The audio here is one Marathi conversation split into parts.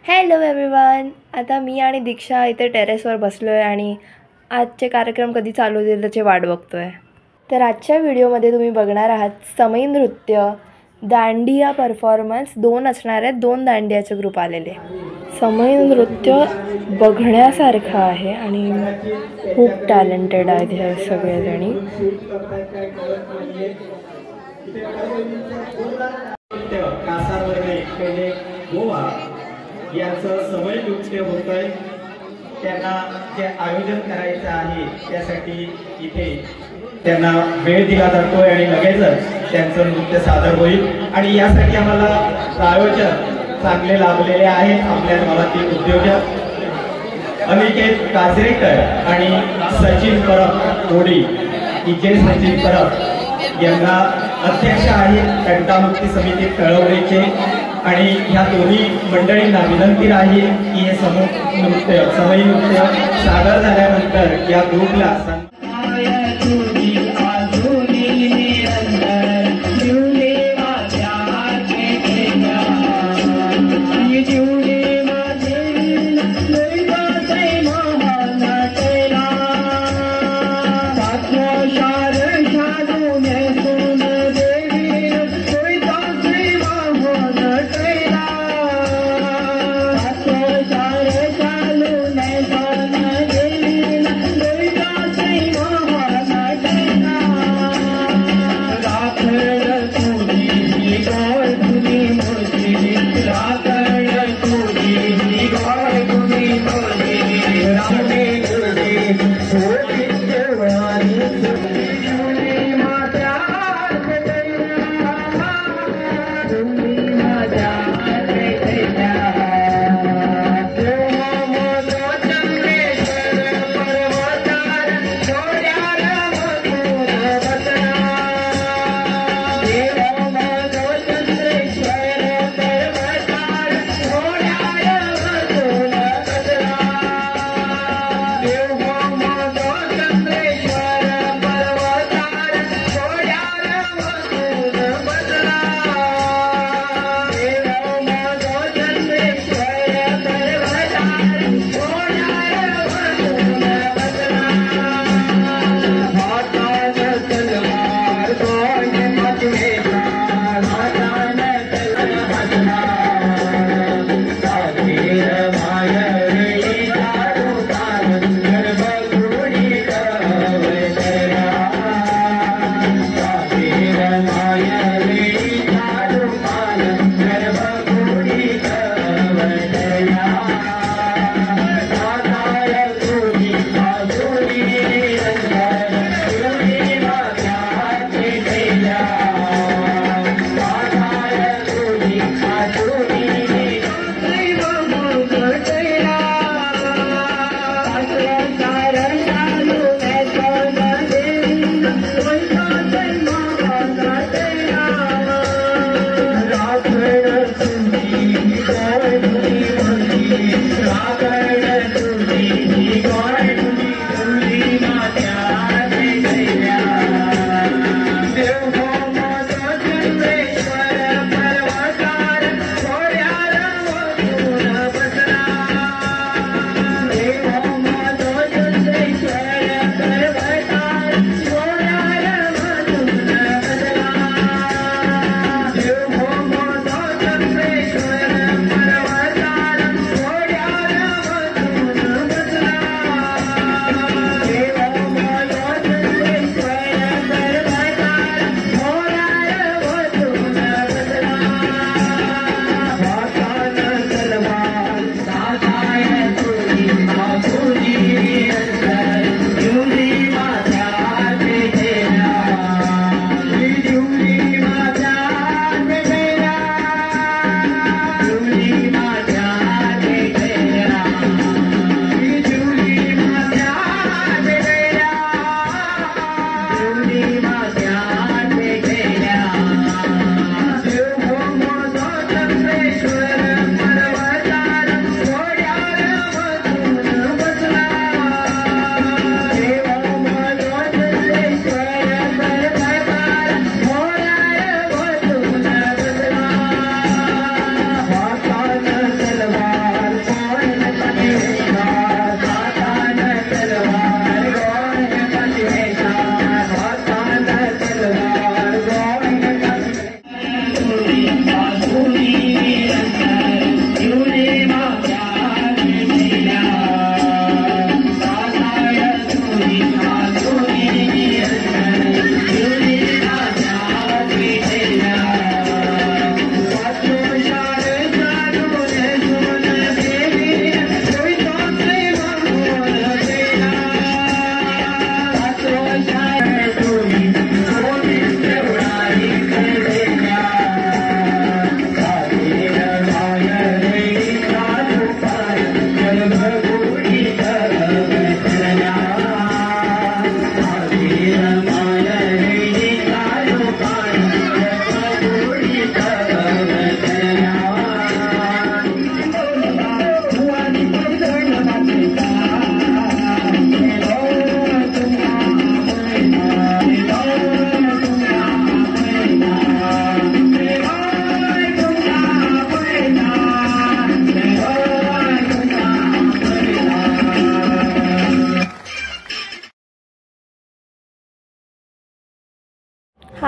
Hello everyone. आता मी आणि दीक्षा इथे टेरेसवर बसलो आहे आणि आजचे कार्यक्रम कधी चालू होतील त्याची वाट बघतो आहे. तर आजच्या व्हिडिओमध्ये तुम्ही बघणार आहात समई नृत्य, दांडिया परफॉर्मन्स. 2 असणार आहेत, 2 दांडियाचे ग्रुप आलेले. समई नृत्य बघण्यासारखं आहे आणि खूप टॅलेंटेड आहेत हे सगळेजणी. यांचं समई नृत्य होत आहे. त्यांना जे आयोजन करायचं आहे त्यासाठी इथे त्यांना वेळ दिला जातोय आणि लगेचच त्यांचं नृत्य सादर होईल. आणि यासाठी आम्हाला प्रायोजक चांगले लाभलेले आहेत. आपल्या गावातील उद्योजक अनिकेत काजरेकर आणि सचिन परब कोडी, इजे सचिन परब यांना अध्यक्ष आहेत कंटामुक्ती समिती कळवण्याचे. आणि ह्या दोन्ही मंडळींना विनंती राहील की हे समई नृत्य सादर झाल्यानंतर या ग्रुपला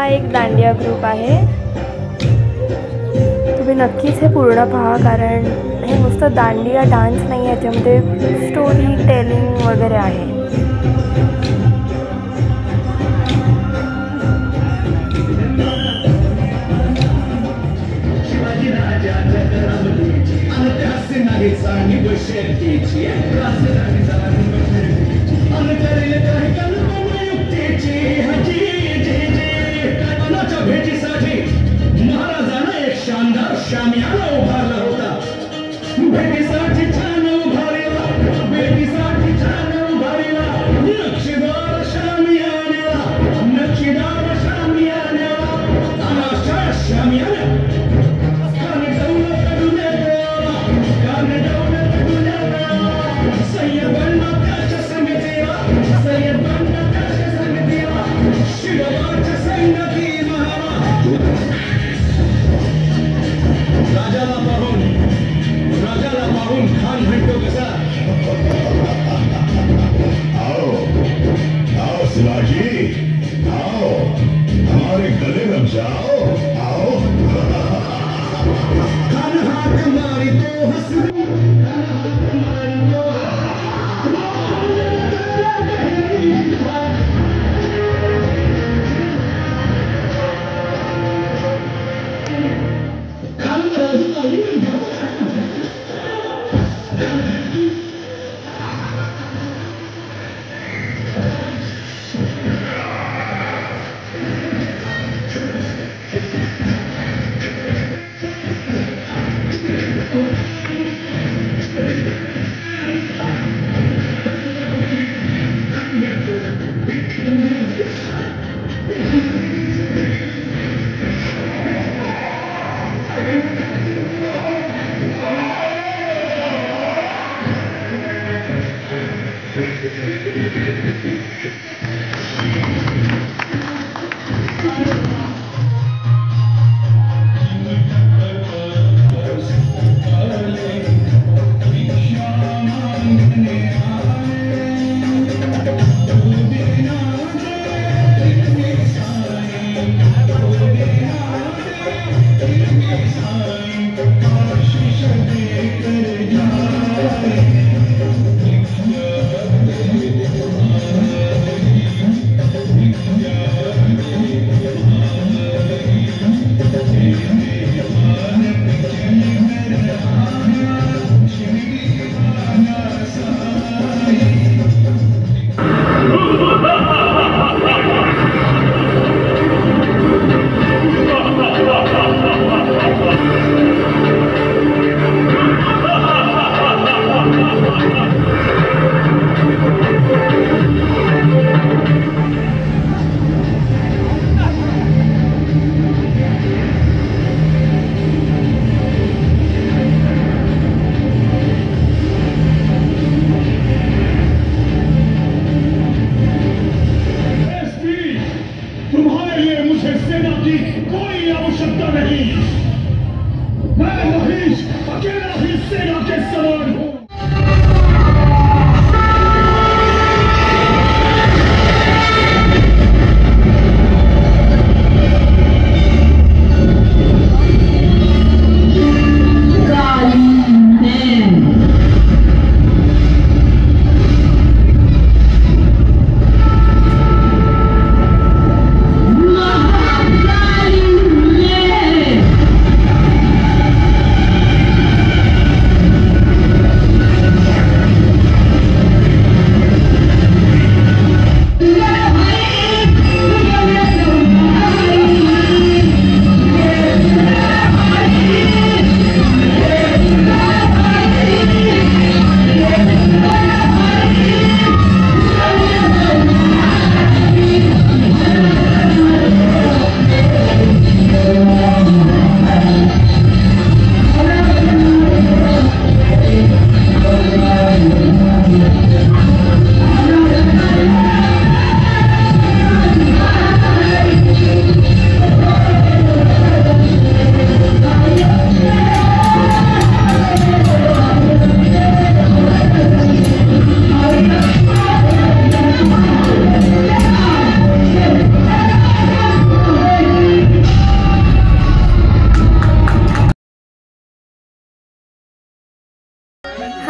एक दांडिया ग्रुप आहे. तुम्ही नक्कीच हे पूर्ण पहा, कारण हे नुसतं दांडिया डान्स नाही, याच्यामध्ये स्टोरी टेलिंग वगैरे आहे. महाराजांना एक शानदार शामियाना उभारला होता. भेटीसाठी छान उभारीला, भेटीसाठी छान उभारीला, नक्षीदार शामियाना, नक्षीदार शामियाना, अनाशा शामियाना. कान दौलत दुनिया, कान दौलत दुनिया, सय्यदांना त्याच्या समितीला, सय्यदांना त्याच्या समितीला, शिवाच्या संगती महारा. राजाला पाहून खान म्हणतो कसा, आओ आओ शिवाजी, आओ हमारे गले लग जाओ, आओ. खान हाथ मारी तो हंस,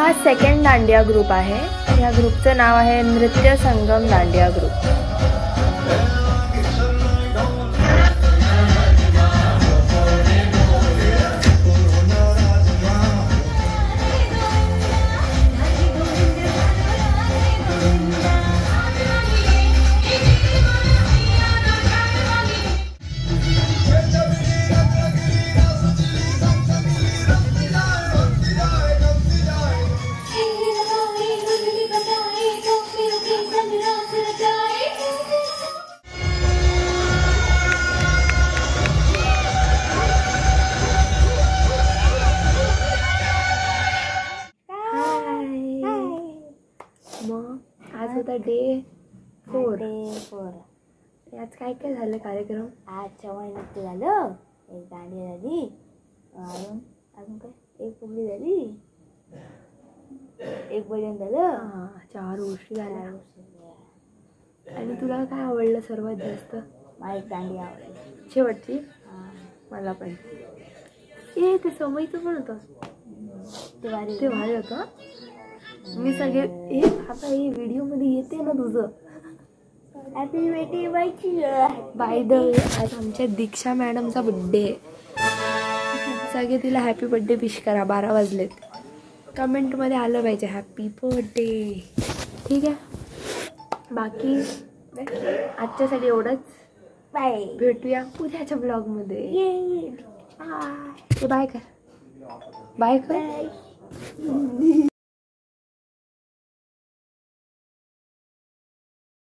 हा सेकंड दांडिया ग्रुप आहे. या ग्रुपचं नाव आहे नृत्य संगम दांडिया ग्रुप. आज होता डे 4. आज काय काय झालं कार्यक्रम? आज चवळ नृत्य झालं, एक दांडिया झाली, अजून काय एक फुगडी झाली, एक भजन झालं. 4 गोष्टी झाल्या. आणि तुला काय आवडलं सर्वात जास्त? मला एक दांडिया आवडली शेवटची. मला पण. ते समयचं पण होतं, ते भारी ते भारी होतं. मी सगळे आता हे व्हिडिओ मध्ये येते ना तुझं. हॅपी बेटी बायची. बाय द वे आज आमच्या दीक्षा मॅडमचा बड्डे आहे. सगळे तिला हॅपी बड्डे विश करा. 12 वाजलेत. कमेंटमध्ये आलं पाहिजे हॅपी बर्थडे. ठीक आहे. बाकी आजच्यासाठी एवढंच. बाय. भेटूया उद्याच्या ब्लॉगमध्ये. बाय कर. बाय कर.